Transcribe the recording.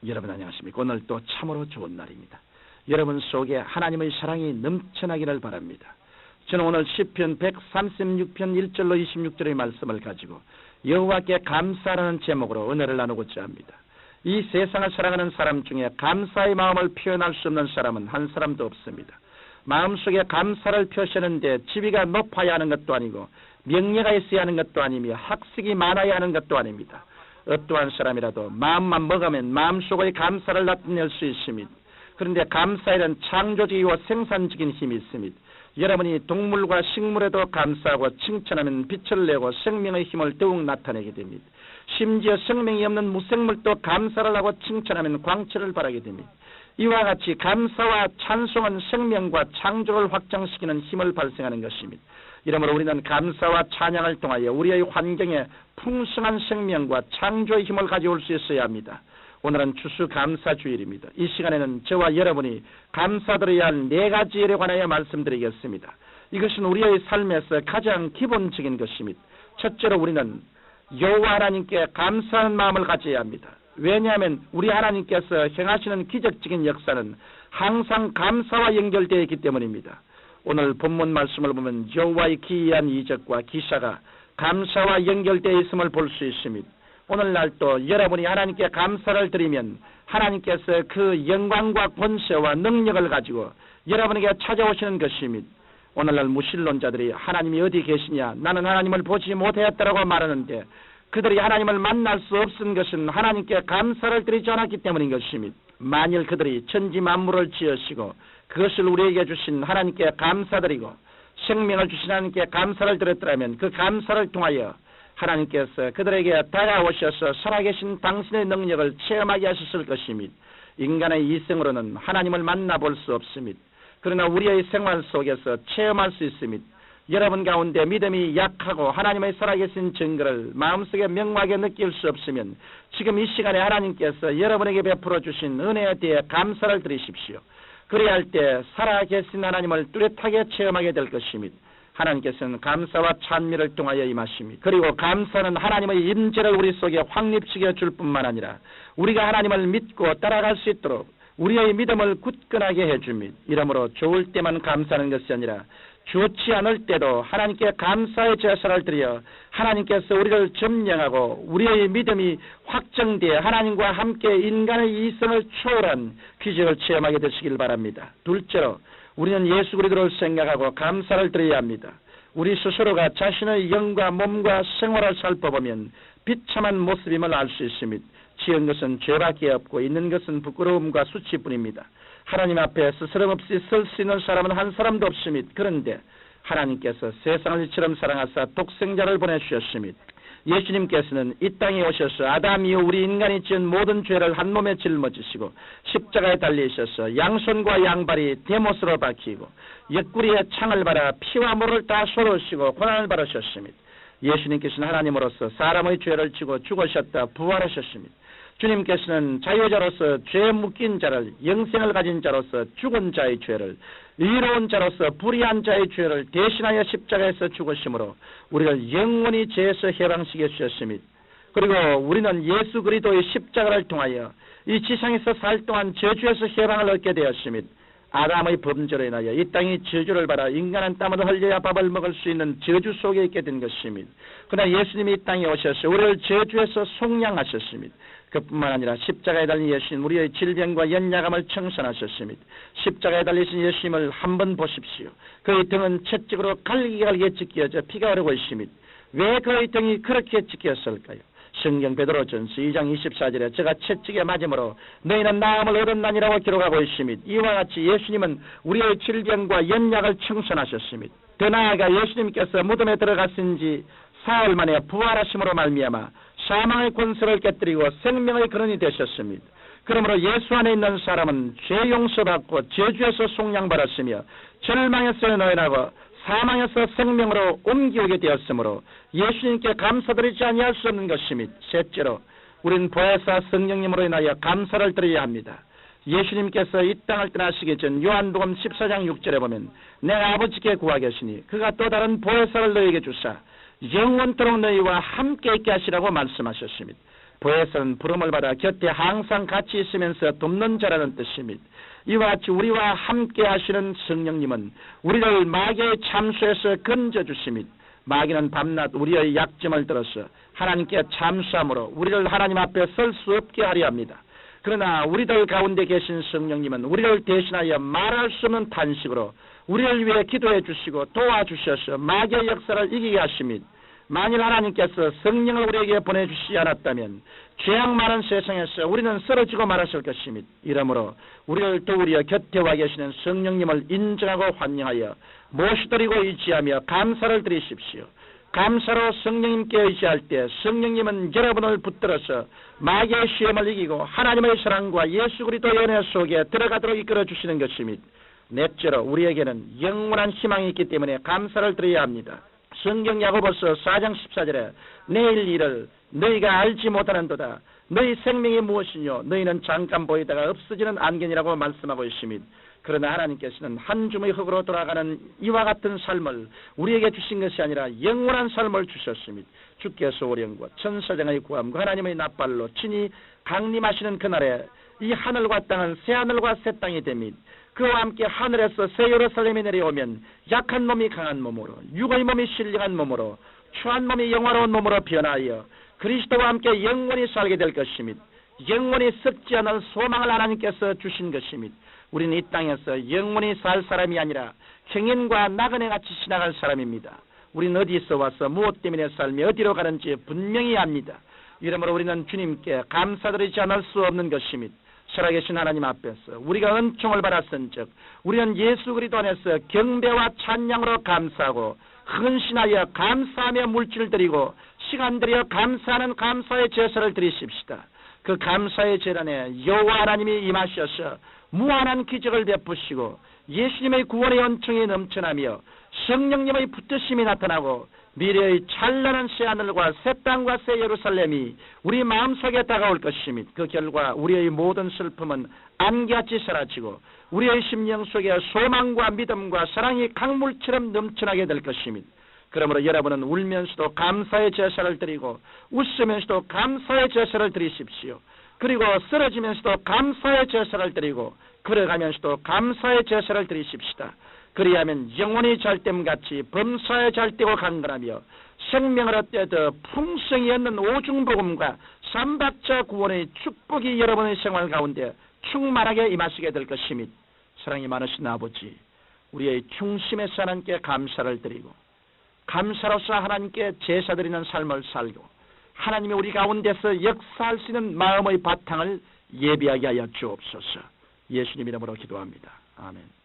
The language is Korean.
여러분 안녕하십니까? 오늘 또 참으로 좋은 날입니다. 여러분 속에 하나님의 사랑이 넘쳐나기를 바랍니다. 저는 오늘 시편 136편 1절로 26절의 말씀을 가지고 여호와께 감사라는 제목으로 은혜를 나누고자 합니다. 이 세상을 살아가는 사람 중에 감사의 마음을 표현할 수 없는 사람은 한 사람도 없습니다. 마음속에 감사를 표시하는데 지위가 높아야 하는 것도 아니고 명예가 있어야 하는 것도 아니며 학식이 많아야 하는 것도 아닙니다. 어떠한 사람이라도 마음만 먹으면 마음속의 감사를 나타낼 수 있습니다. 그런데 감사에는 창조적이고 생산적인 힘이 있습니다. 여러분이 동물과 식물에도 감사하고 칭찬하면 빛을 내고 생명의 힘을 더욱 나타내게 됩니다. 심지어 생명이 없는 무생물도 감사를 하고 칭찬하면 광채를 발하게 됩니다. 이와 같이 감사와 찬송은 생명과 창조를 확장시키는 힘을 발생하는 것입니다. 이러므로 우리는 감사와 찬양을 통하여 우리의 환경에 풍성한 생명과 창조의 힘을 가져올 수 있어야 합니다. 오늘은 추수감사주일입니다. 이 시간에는 저와 여러분이 감사드려야 할 4가지 일에 관하여 말씀드리겠습니다. 이것은 우리의 삶에서 가장 기본적인 것입니다. 첫째로 우리는 여호와 하나님께 감사하는 마음을 가져야 합니다. 왜냐하면 우리 하나님께서 행하시는 기적적인 역사는 항상 감사와 연결되어 있기 때문입니다. 오늘 본문 말씀을 보면 여호와의 기이한 이적과 기사가 감사와 연결되어 있음을 볼 수 있습니다. 오늘날 또 여러분이 하나님께 감사를 드리면 하나님께서 그 영광과 권세와 능력을 가지고 여러분에게 찾아오시는 것입니다. 오늘날 무신론자들이 하나님이 어디 계시냐, 나는 하나님을 보지 못하였다라고 말하는데 그들이 하나님을 만날 수 없은 것은 하나님께 감사를 드리지 않았기 때문인 것입니다. 만일 그들이 천지 만물을 지으시고 그것을 우리에게 주신 하나님께 감사드리고 생명을 주신 하나님께 감사를 드렸더라면 그 감사를 통하여 하나님께서 그들에게 다가오셔서 살아계신 당신의 능력을 체험하게 하셨을 것입니다. 인간의 이성으로는 하나님을 만나볼 수 없습니다. 그러나 우리의 생활 속에서 체험할 수 있습니다. 여러분 가운데 믿음이 약하고 하나님의 살아계신 증거를 마음속에 명확하게 느낄 수 없으면 지금 이 시간에 하나님께서 여러분에게 베풀어 주신 은혜에 대해 감사를 드리십시오. 그래야 할 때 살아계신 하나님을 뚜렷하게 체험하게 될 것입니다. 하나님께서는 감사와 찬미를 통하여 임하십니다. 그리고 감사는 하나님의 임재를 우리 속에 확립시켜 줄 뿐만 아니라 우리가 하나님을 믿고 따라갈 수 있도록 우리의 믿음을 굳건하게 해줍니다. 이러므로 좋을 때만 감사하는 것이 아니라 좋지 않을 때도 하나님께 감사의 제사를 드려 하나님께서 우리를 점령하고 우리의 믿음이 확정되어 하나님과 함께 인간의 이성을 초월한 기적을 체험하게 되시길 바랍니다. 둘째로 우리는 예수 그리스도를 생각하고 감사를 드려야 합니다. 우리 스스로가 자신의 영과 몸과 생활을 살펴보면 비참한 모습임을 알 수 있습니다. 지은 것은 죄밖에 없고 있는 것은 부끄러움과 수치뿐입니다. 하나님 앞에 스스럼 없이 설 수 있는 사람은 한 사람도 없습니다. 그런데 하나님께서 세상을 이처럼 사랑하사 독생자를 보내주셨습니다. 예수님께서는 이 땅에 오셔서 아담 이후 우리 인간이 지은 모든 죄를 한 몸에 짊어지시고 십자가에 달리셔서 양손과 양발이 대못으로 박히고 옆구리에 창을 받아 피와 물을 다 쏟으시고 고난을 받으셨습니다. 예수님께서는 하나님으로서 사람의 죄를 지고 죽으셨다 부활하셨습니다. 주님께서는 자유자로서 죄 묶인 자를, 영생을 가진 자로서 죽은 자의 죄를, 의로운 자로서 불의한 자의 죄를 대신하여 십자가에서 죽으심으로 우리를 영원히 죄에서 해방시켜 주셨습니다. 그리고 우리는 예수 그리스도의 십자가를 통하여 이 지상에서 살 동안 저주에서 해방을 얻게 되었습니다. 아담의 범죄로 인하여 이 땅이 저주를 받아 인간은 땀을 흘려야 밥을 먹을 수 있는 저주 속에 있게 된 것입니다. 그러나 예수님이 이 땅에 오셔서 우리를 저주에서 속량하셨습니다. 그뿐만 아니라 십자가에 달린 예수님 우리의 질병과 연약함을 청산하셨습니다. 십자가에 달리신 예수님을 한번 보십시오. 그의 등은 채찍으로 갈기갈기에 찢겨져 피가 흐르고 있습니다. 왜 그의 등이 그렇게 찢겼을까요? 성경 베드로전서 2장 24절에 제가 채찍에 맞음으로 너희는 나음을 얻었나니라고 기록하고 있습니다. 이와 같이 예수님은 우리의 질병과 연약을 청산하셨습니다. 더 나아가 예수님께서 무덤에 들어가신 지 사흘 만에 부활하심으로 말미암아 사망의 권세를 깨뜨리고 생명의 근원이 되셨습니다. 그러므로 예수 안에 있는 사람은 죄 용서받고 저주에서 속량받았으며 절망에서 너희나고 사망에서 생명으로 옮기오게 되었으므로 예수님께 감사드리지 아니할 수 없는 것입니다. 셋째로 우리는 보혜사 성령님으로 인하여 감사를 드려야 합니다. 예수님께서 이 땅을 떠나시기 전 요한복음 14장 6절에 보면 내가 아버지께 구하겠으니 그가 또 다른 보혜사를 너희에게 주사 영원토록 너희와 함께 있게 하시라고 말씀하셨습니다. 보혜서는 부름을 받아 곁에 항상 같이 있으면서 돕는 자라는 뜻입니다. 이와 같이 우리와 함께 하시는 성령님은 우리를 마귀의 참수에서 건져주십니다. 마귀는 밤낮 우리의 약점을 들어서 하나님께 참수함으로 우리를 하나님 앞에 설 수 없게 하려 합니다. 그러나 우리들 가운데 계신 성령님은 우리를 대신하여 말할 수 없는 탄식으로 우리를 위해 기도해 주시고 도와주셔서 마귀의 역사를 이기게 하십니다. 만일 하나님께서 성령을 우리에게 보내주시지 않았다면 죄악 많은 세상에서 우리는 쓰러지고 말았을 것입니다. 이러므로 우리를 도우려 곁에 와 계시는 성령님을 인정하고 환영하여 모시드리고 의지하며 감사를 드리십시오. 감사로 성령님께 의지할 때 성령님은 여러분을 붙들어서 마귀의 시험을 이기고 하나님의 사랑과 예수 그리스도의 은혜 속에 들어가도록 이끌어 주시는 것입니다. 넷째로 우리에게는 영원한 희망이 있기 때문에 감사를 드려야 합니다. 성경 야고보서 4장 14절에 내일 일을 너희가 알지 못하는도다. 너희 생명이 무엇이뇨? 너희는 잠깐 보이다가 없어지는 안개니라고 말씀하고 있습니다. 그러나 하나님께서는 한 줌의 흙으로 돌아가는 이와 같은 삶을 우리에게 주신 것이 아니라 영원한 삶을 주셨습니다. 주께서 오령과 천사장의 구함과 하나님의 납발로 친히 강림하시는 그날에 이 하늘과 땅은 새 하늘과 새 땅이 됩니다. 그와 함께 하늘에서 새 예루살렘이 내려오면 약한 몸이 강한 몸으로, 육의 몸이 신령한 몸으로, 추한 몸이 영화로운 몸으로 변하여 그리스도와 함께 영원히 살게 될 것입니다. 영원히 썩지 않을 소망을 하나님께서 주신 것입니다. 우리는 이 땅에서 영원히 살 사람이 아니라 행인과 나그네 같이 지나갈 사람입니다. 우리는 어디서 와서 무엇 때문에 삶이 어디로 가는지 분명히 압니다. 이러므로 우리는 주님께 감사드리지 않을 수 없는 것입니다. 살아계신 하나님 앞에서 우리가 은총을 받았은즉 우리는 예수 그리스도 안에서 경배와 찬양으로 감사하고 헌신하여 감사하며 물질을 드리고 시간 들여 감사하는 감사의 제사를 드리십시다. 그 감사의 제단에 여호와 하나님이 임하셔서 무한한 기적을 베푸시고 예수님의 구원의 은총이 넘쳐나며 성령님의 붙드심이 나타나고 미래의 찬란한 새하늘과 새 땅과 새 예루살렘이 우리 마음속에 다가올 것입니다. 그 결과 우리의 모든 슬픔은 안개같이 사라지고 우리의 심령 속에 소망과 믿음과 사랑이 강물처럼 넘쳐나게 될 것입니다. 그러므로 여러분은 울면서도 감사의 제사를 드리고 웃으면서도 감사의 제사를 드리십시오. 그리고 쓰러지면서도 감사의 제사를 드리고 걸어가면서도 감사의 제사를 드리십시다. 그리하면 영원히 잘됨같이 범사에 잘되고 강건하며 생명을 얻되 더 풍성히 얻는 오중복음과 삼박자 구원의 축복이 여러분의 생활 가운데 충만하게 임하시게 될 것입니다. 사랑이 많으신 아버지, 우리의 중심에서 하나님께 감사를 드리고 감사로서 하나님께 제사드리는 삶을 살고 하나님이 우리 가운데서 역사할 수 있는 마음의 바탕을 예비하게 하여 주옵소서. 예수님 이름으로 기도합니다. 아멘.